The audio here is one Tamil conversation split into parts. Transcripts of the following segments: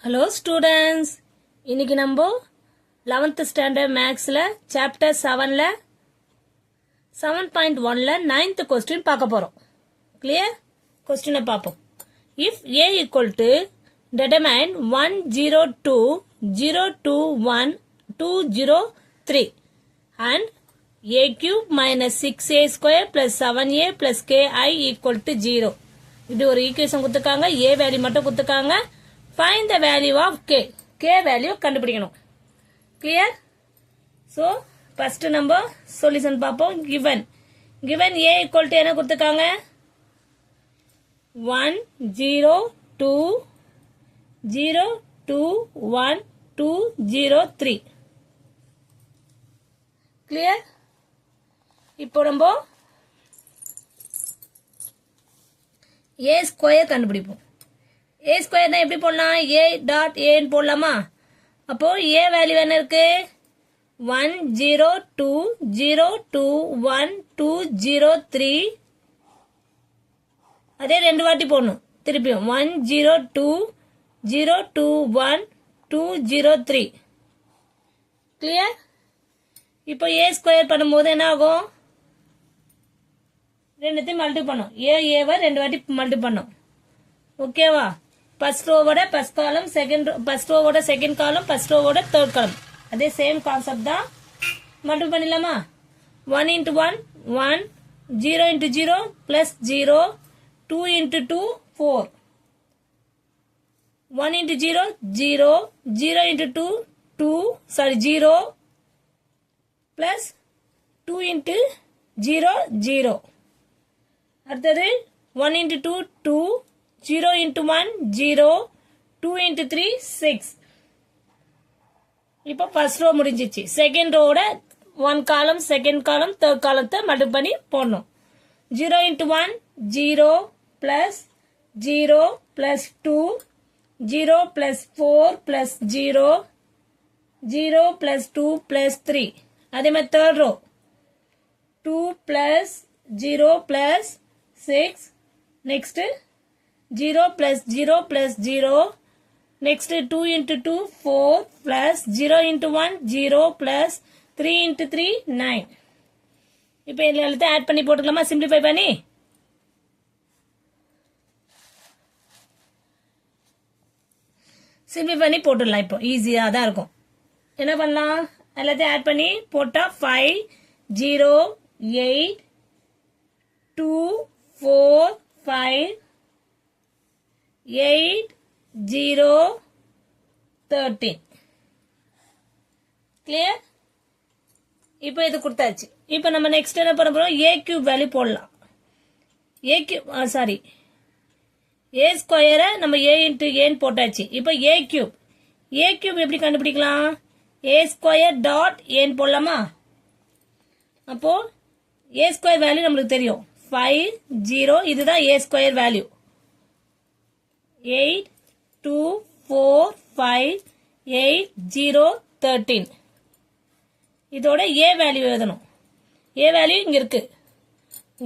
Hello students, இன்னைக்கு நம்ம 11th standard mathsல chapter 7ல 7.1ல 9th question பார்க்க போறோம். Clear? Question பார்ப்போம். If A equal to determine 102 021 203 and A cube minus 6A square plus 7A plus KI equal to 0. இப்படி ஒரு ஈக்குவேஷன் கொடுத்துருக்காங்க. A வேல்யூ மட்டும் கொடுத்துருக்காங்க. Find the value of K. K value கண்டுபிடிக்கணும். Clear? So, first number solution பார்ப்போம். Given A equal to என்ன கொடுத்துருக்காங்க? 1 0 2 0 2 1 2 0 3. Clear? இப்போ நம்ம A ஸ்கொயர் கண்டுபிடிப்போம். A ஸ்கொயர்னா எப்படி போடலாம்? A டாட் ஏன்னு போடலாமா? அப்போ A வேல்யூ என்ன இருக்கு? 1 0 2 0 2 1 2 0 3. அதே ரெண்டு வாட்டி போடணும். திருப்பியும் 1 0 2 0 2 1 2 0 3. கிளியர்? இப்போ A ஸ்கொயர் பண்ணும்போது என்ன ஆகும்? ரெண்டுத்தையும் மல்டி பண்ணும். ஏவை ரெண்டு வாட்டி மல்டி பண்ணும். ஓகேவா? ஃபர்ஸ்ட் ரோவோட ஃபர்ஸ்ட் காலம், ஃபர்ஸ்ட் ரோவோட செகண்ட் காலம், ஃபர்ஸ்ட் ரோவோட தேர்ட் காலம். அதே சேம் கான்செப்ட் தான். மல்டி பண்ணிடலாமா? 1 into 1 1, 0 into 0 plus 0, 2 into 2 4, 1 into 0 0, 0 into 2 0 plus 2 into 0 0. அடுத்தது 1 into 2 2, 0 into 1 0, 2 into 3 6. இப்போ ஃபர்ஸ்ட் ரோ முடிஞ்சிச்சு. செகண்ட் ரோட ஒன் காலம், செகண்ட் காலம், தேர்ட் காலத்தை மல்டி பண்ணி போடணும். 0 into 1 0 plus 0 plus 2 0 plus 4 plus 0 0 plus 2 plus 3. அதே மாதிரி third row 2 plus 0 plus 6. Next 0 plus 0 plus 0. Next 2 into 2 4 plus 0 into 1 0 plus 3 into 3 9. இப்போ எல்லாத்தையும் ஆட் பண்ணி போட்டுக்கலாமா? சிம்பிளிஃபை பண்ணி போட்டுடலாம். இப்போ ஈஸியாக தான் இருக்கும். என்ன பண்ணலாம்? எல்லாத்தையும் ஆட் பண்ணி போட்டா 5 0 8 2 4 5 8 0 13. கிளியர்? இப்போ இது கொடுத்தாச்சு. இப்போ நம்ம நெக்ஸ்ட் என்ன பண்ண போறோம்? A கியூப் வேல்யூ போடலாம். A ஸ்கொயரை நம்ம A இன்டு ஏன்னு போட்டாச்சு. இப்போ A கியூப் எப்படி கண்டுபிடிக்கலாம்? A ஸ்கொயர் டாட் ஏன்னு போடலாமா? அப்போ A ஸ்கொயர் வேல்யூ நம்மளுக்கு தெரியும் 5 0. இதுதான் A ஸ்கொயர் வேல்யூ 8 2 4 5 8 0 13. இதோட A வேல்யூ எழுதணும். A வேல்யூ இங்க இருக்கு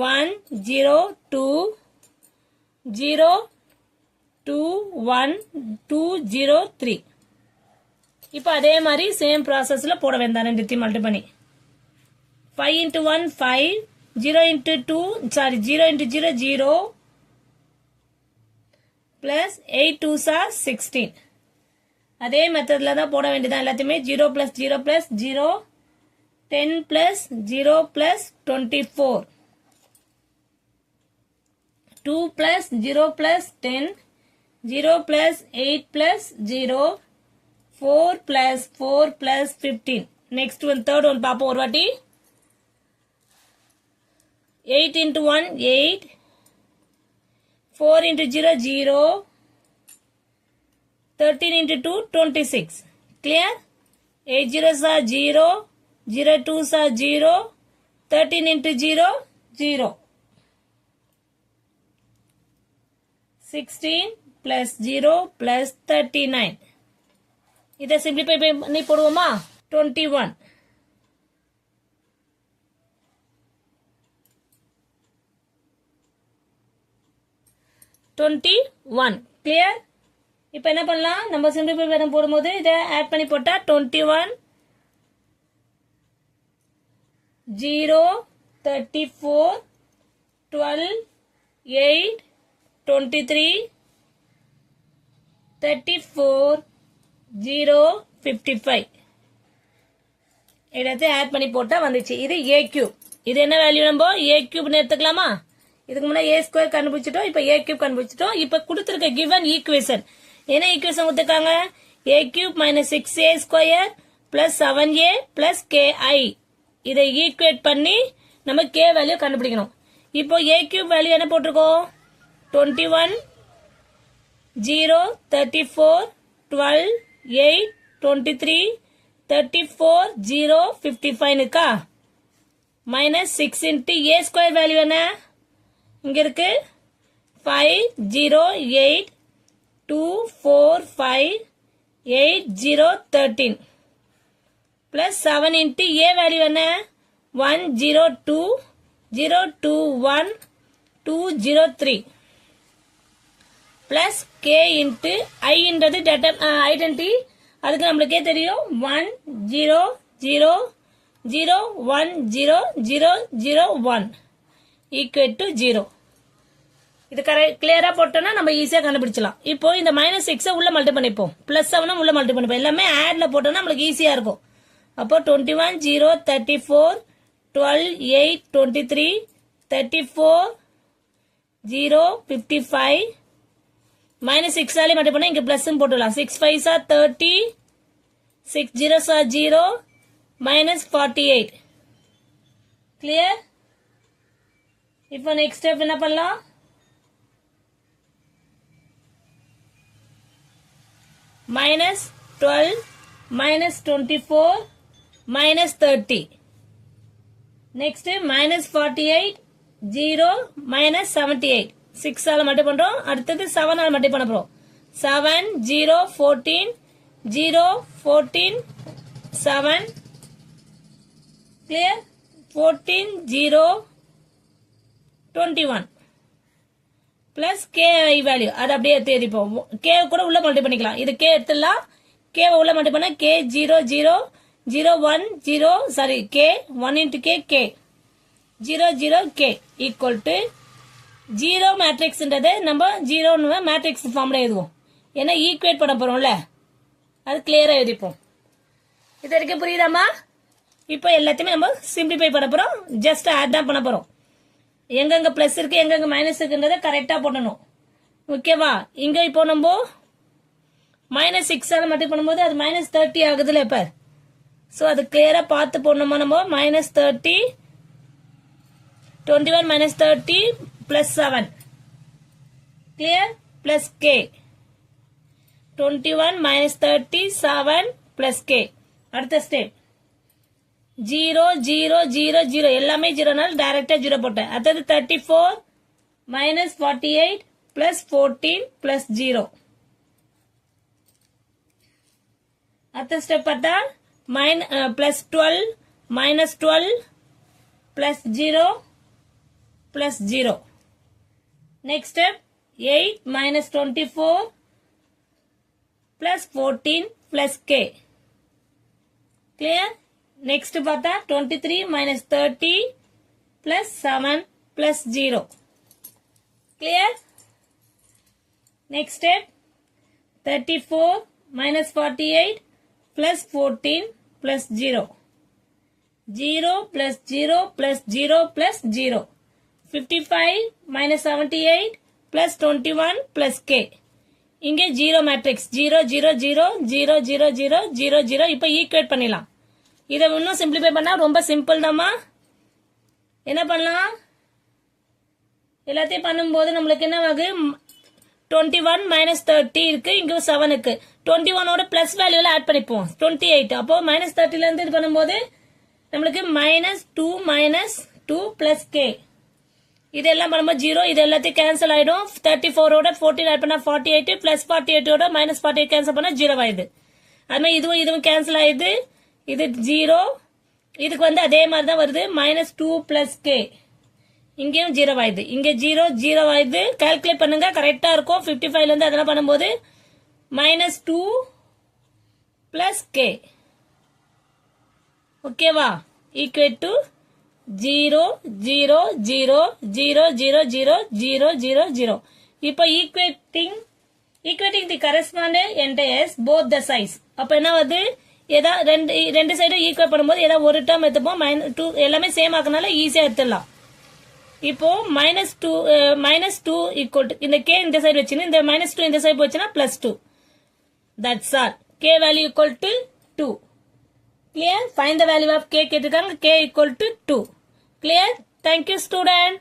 1 0 2 0 2 1 2 0 3. இப்போ அதே மாதிரி சேம் ப்ராசஸ்ல போட வேண்டாம். ரெண்டுத்தையும் மல்டி பண்ணி 5 into 1 5, 0 into 2 0 into 0 0 plus 8 2s are 16. அதே மெத்தட்ல தான் போட வேண்டியதான் எல்லாத்தையுமே. 0 plus 0 plus 0, 10 plus 0 plus 24, 2 plus 0 plus 10, 0 plus 8 plus 0, 4 plus 4 plus 15. Next one, third one பாப்போம் ஒரு வாட்டி. 8 into 1 8, 4 into 0 0, 13 into 2 26. Clear? 8 zeros are 0, 0 2s are 0, 13 into 0 0, 16 plus 0 plus 39. இதை சிம்பிளிஃபை பண்ணி போடுவோமா? 21. 21. Clear? இப்போ என்ன பண்ணலாம், நம்ம சிம்பிளிஃபை பண்ண போடும்போது இதை ஆட் பண்ணி போட்டா 21 0 34 12 8 23 34 0 55 இடத்தை ஆட் பண்ணி போட்டா வந்துச்சு. இது ஏ கியூப். இது என்ன வேல்யூ, நம்ம ஏ கியூப்னு எடுத்துக்கலாமா? இதுக்கு முன்னாடி ஏ ஸ்கொயர் கண்டுபிடிச்சிட்டோம், இப்போ ஏ கியூப் கண்டுபிடிச்சிட்டோம். இப்போ கொடுத்துருக்க கிவன் ஈக்குவேஷன் என்ன ஈக்குவேஷன் கொடுத்துருக்காங்க? A cube minus 6a square plus 7a plus ki. இதை ஈக்குவேட் பண்ணி நம்ம கே வேல்யூ கண்டுபிடிக்கணும். இப்போ ஏ கியூப் வேல்யூ என்ன போட்டிருக்கோம்? 21 0 34 12 8 23 34 0 55 இருக்கா? மைனஸ் 6 இன்ட்டு ஏ ஸ்கொயர் வேல்யூ என்ன இங்க இருக்கு? 5 0 8 2 4 5 8 0 13 பிளஸ் 7 இன்ட்டு ஏ வேல்யூ என்ன? 1 0 2 0 2 1 2 0 3 பிளஸ் கே இன்ட்டு ஐன்றது ஐடென்டி, அதுக்கு நம்மளுக்கே தெரியும் 1 0 0 0 1 0 0 0 1 ஈக்குவல் டு 0. இது கிளியரா போட்டோம்னா நம்ம ஈஸியா கண்டுபிடிச்சலாம். இப்போ இந்த மைனஸ் 6 உள்ள மல்டி பண்ணிப்போம், பிளஸ் 7 உள்ள மல்டி பண்ணிப்போம். எல்லாமே ஆட்ல போட்டோம்னா நம்மளுக்கு ஈஸியா இருக்கும். அப்போ 21 0 34 12 8 23 34 0 55 மைனஸ் 6 ஆலே மல்டி பண்ணா இங்க பிளஸ் போட்டுடலாம். 6 5 ஆர் 30 6 0 ஆர் 0 மைனஸ் 48. கிளியர்? இப்போ நெக்ஸ்ட் ஸ்டெப் என்ன பண்ணலாம்? minus 12 minus 24 minus 30. Next minus 48 0 minus 78. 6 ஆல மல்டி பண்றோம், அடுத்தது 7 ஆல மல்டி பண்ண போறோம். 7 0 14 0 14 7. clear? 14 0 21 பிளஸ் கே வேல்யூ அது அப்படியே தேடிப்போம். கே கூட உள்ள மல்டி பண்ணிக்கலாம். இது கே எடுத்துடலாம், கே உள்ள மல்டி பண்ண K 0 0 0 1 0 sorry K 1 into K K 0 0 K equal to 0 மேட்ரிக்ஸ்ன்றது நம்ம 0 மேட்ரிக்ஸ் ஃபார்ம்ல எழுதுவோம். ஏன்னா ஈக்குவேட் பண்ண போறோம்ல, அது கிளியரா எழுதிப்போம். இது வரைக்கும் புரியுதாமா? இப்போ எல்லாத்தையுமே நம்ம சிம்பிளிஃபை பண்ண போறோம், ஜஸ்ட் ஆட் தான் பண்ண போறோம். எங்கெங்க பிளஸ் இருக்கு எங்கெங்க மைனஸ் இருக்குன்றத கரெக்டா போடணும். ஓகேவா? இங்க இப்போ நம்ம மைனஸ் 6 மல்டி பண்ணும்போது அது மைனஸ் 30 ஆகுதுல இப்ப. சோ அது கிளியரா பார்த்து போடணுமா? நம்ம minus 30 21 minus 30 plus 7 clear plus K 21 minus 30 7 plus K. அடுத்த ஸ்டெப் 0 0 0 0 எல்லாமே 0 டைரக்டா 0 போட்டேன். அடுத்தது 34 மைனஸ் 48 பிளஸ் 14 பிளஸ் 0. அடுத்த ஸ்டெப் பார்த்தா plus 12 minus 12 plus 0 plus 0. Next step 8 minus 24 plus 14 plus K. Clear? Next பார்த்தா 23 minus 30 plus 7 plus 0. Clear? Next step 34 minus 48 plus 14 plus 0. 0 plus 0 plus 0 plus 0. 55 minus 78 plus 21 plus k. இங்கே 0 matrix 0 0 0 0 0 0 0 0. இப்போ ஈக்குவேட் பண்ணிடலாம். இதை இன்னும் சிம்பிளிஃபை பண்ணா ரொம்ப சிம்பிள் தான்மா. என்ன பண்ணலாம்? எல்லாத்தையும் பண்ணும்போது நம்மளுக்கு என்ன ஆகுது? 21 மைனஸ் 30 இருக்கு, இங்க 7 இருக்கு. 21 பிளஸ் வேல்யூல ஆட் பண்ணிப்போம் 28. அப்போ மைனஸ் 30 இருந்து இது பண்ணும்போது நம்மளுக்கு மைனஸ் 2 மைனஸ் 2 பிளஸ் கே. இதெல்லாம் பண்ணும்போது 0, இது எல்லாத்தையும் கேன்சல் ஆயிடும். 34 14 ஆட் பண்ணா 48 பிளஸ் 48 மைனஸ் 48 கேன்சல் பண்ணா 0 ஆயிடுது. அது மாதிரி இதுவும் கேன்சல் ஆயிடுது. இது 0, இதுக்கு வந்து அதே மாதிரி தான் வருது மைனஸ் 2 பிளஸ் கே. இங்கேயும் 0 ஆயிடுது, இங்க 0 0 ஆயிடுது. கால்குலேட் பண்ணுங்க கரெக்டா இருக்கும். 55 இருந்து அதெல்லாம் பண்ணும்போது minus 2 plus k. ஓகேவா? equal to 0 0 0 0 0 0 0 0 0. இப்போ equating the corresponding entires both the sides. அப்ப என்ன வருது? ஏதா ரெண்டு சைடும் ஈக்குவேட் பண்ணும்போது ஏதா ஒரு டேர்ம் எடுத்துப்போம். -2 எல்லாமே சேம் ஆக்கனால ஈஸியா எடுத்துடலாம். இப்போ -2 ஈக்குவல் டு இந்த k இந்த சைடு வச்சுன்னு இந்த -2 இந்த சைடு போச்சுன்னா +2. That's all. K value equal to 2. Clear? Find the value of k கேட்டிருக்காங்க. K equal to 2. Clear? Thank you student.